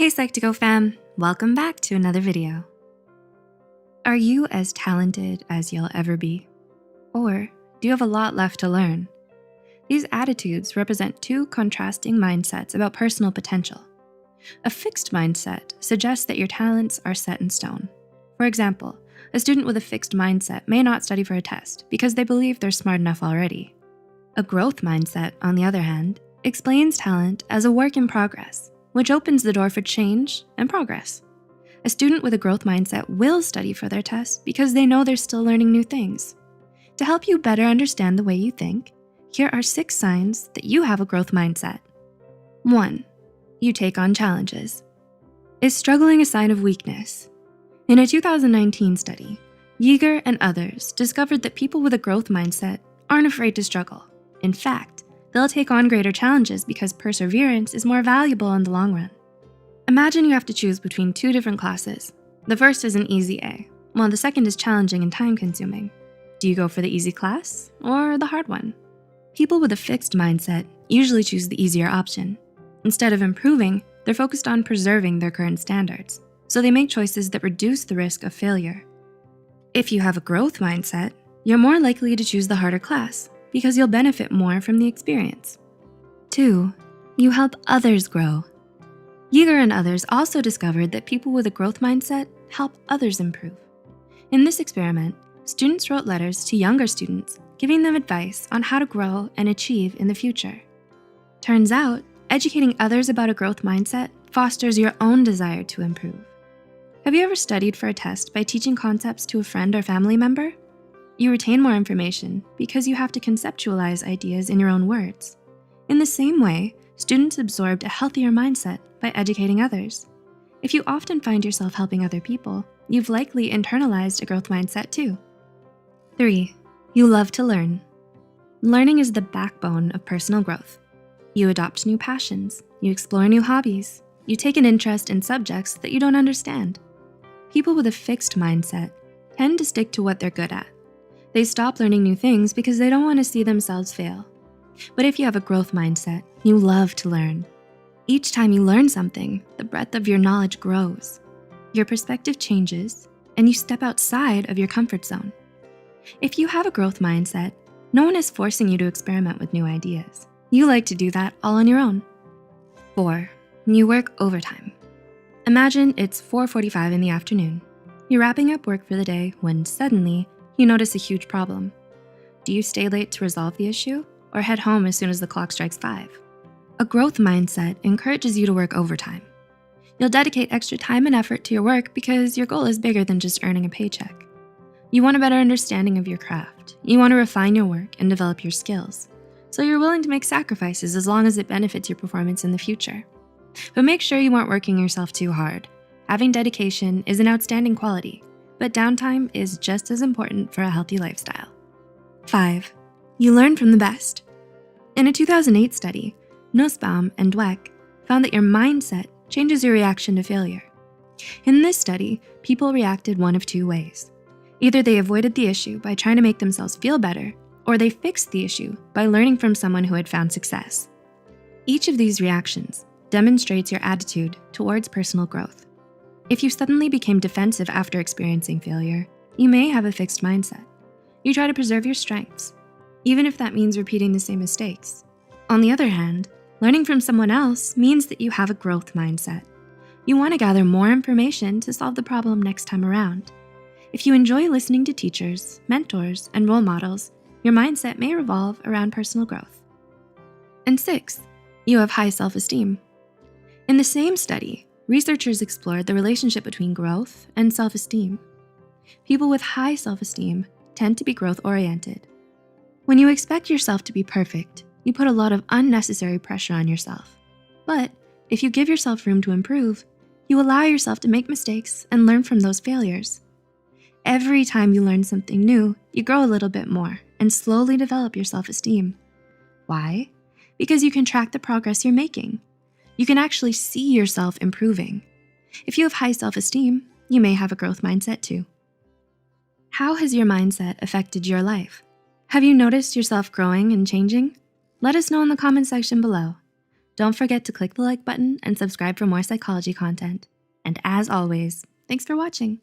Hey Psych2Go fam, welcome back to another video. Are you as talented as you'll ever be? Or do you have a lot left to learn? These attitudes represent two contrasting mindsets about personal potential. A fixed mindset suggests that your talents are set in stone. For example, a student with a fixed mindset may not study for a test because they believe they're smart enough already. A growth mindset, on the other hand, explains talent as a work in progress, which opens the door for change and progress. A student with a growth mindset will study for their test because they know they're still learning new things. To help you better understand the way you think, here are 6 signs that you have a growth mindset. 1. You take on challenges. Is struggling a sign of weakness? In a 2019 study, Yeager and others discovered that people with a growth mindset aren't afraid to struggle. In fact, they'll take on greater challenges because perseverance is more valuable in the long run. Imagine you have to choose between 2 different classes. The first is an easy A, while the second is challenging and time-consuming. Do you go for the easy class or the hard one? People with a fixed mindset usually choose the easier option. Instead of improving, they're focused on preserving their current standards, so they make choices that reduce the risk of failure. If you have a growth mindset, you're more likely to choose the harder class because you'll benefit more from the experience. 2. You help others grow. Yeager and others also discovered that people with a growth mindset help others improve. In this experiment, students wrote letters to younger students, giving them advice on how to grow and achieve in the future. Turns out, educating others about a growth mindset fosters your own desire to improve. Have you ever studied for a test by teaching concepts to a friend or family member? You retain more information because you have to conceptualize ideas in your own words. In the same way, students absorbed a healthier mindset by educating others. If you often find yourself helping other people, you've likely internalized a growth mindset too. 3. You love to learn. Learning is the backbone of personal growth. You adopt new passions, you explore new hobbies, you take an interest in subjects that you don't understand. People with a fixed mindset tend to stick to what they're good at. They stop learning new things because they don't want to see themselves fail. But if you have a growth mindset, you love to learn. Each time you learn something, the breadth of your knowledge grows. Your perspective changes, and you step outside of your comfort zone. If you have a growth mindset, no one is forcing you to experiment with new ideas. You like to do that all on your own. 4. You work overtime. Imagine it's 4:45 in the afternoon. You're wrapping up work for the day when suddenly you notice a huge problem. Do you stay late to resolve the issue or head home as soon as the clock strikes 5? A growth mindset encourages you to work overtime. You'll dedicate extra time and effort to your work because your goal is bigger than just earning a paycheck. You want a better understanding of your craft. You want to refine your work and develop your skills. So you're willing to make sacrifices as long as it benefits your performance in the future. But make sure you aren't working yourself too hard. Having dedication is an outstanding quality, but downtime is just as important for a healthy lifestyle. 5. You learn from the best. In a 2008 study, Nussbaum and Dweck found that your mindset changes your reaction to failure. In this study, people reacted one of 2 ways. Either they avoided the issue by trying to make themselves feel better, or they fixed the issue by learning from someone who had found success. Each of these reactions demonstrates your attitude towards personal growth. If you suddenly became defensive after experiencing failure, you may have a fixed mindset. You try to preserve your strengths, even if that means repeating the same mistakes. On the other hand, learning from someone else means that you have a growth mindset. You want to gather more information to solve the problem next time around. If you enjoy listening to teachers, mentors, and role models, your mindset may revolve around personal growth. And 6, you have high self-esteem. In the same study, researchers explored the relationship between growth and self-esteem. People with high self-esteem tend to be growth-oriented. When you expect yourself to be perfect, you put a lot of unnecessary pressure on yourself. But if you give yourself room to improve, you allow yourself to make mistakes and learn from those failures. Every time you learn something new, you grow a little bit more and slowly develop your self-esteem. Why? Because you can track the progress you're making. You can actually see yourself improving. If you have high self-esteem, you may have a growth mindset too. How has your mindset affected your life? Have you noticed yourself growing and changing? Let us know in the comment section below. Don't forget to click the like button and subscribe for more psychology content. And as always, thanks for watching.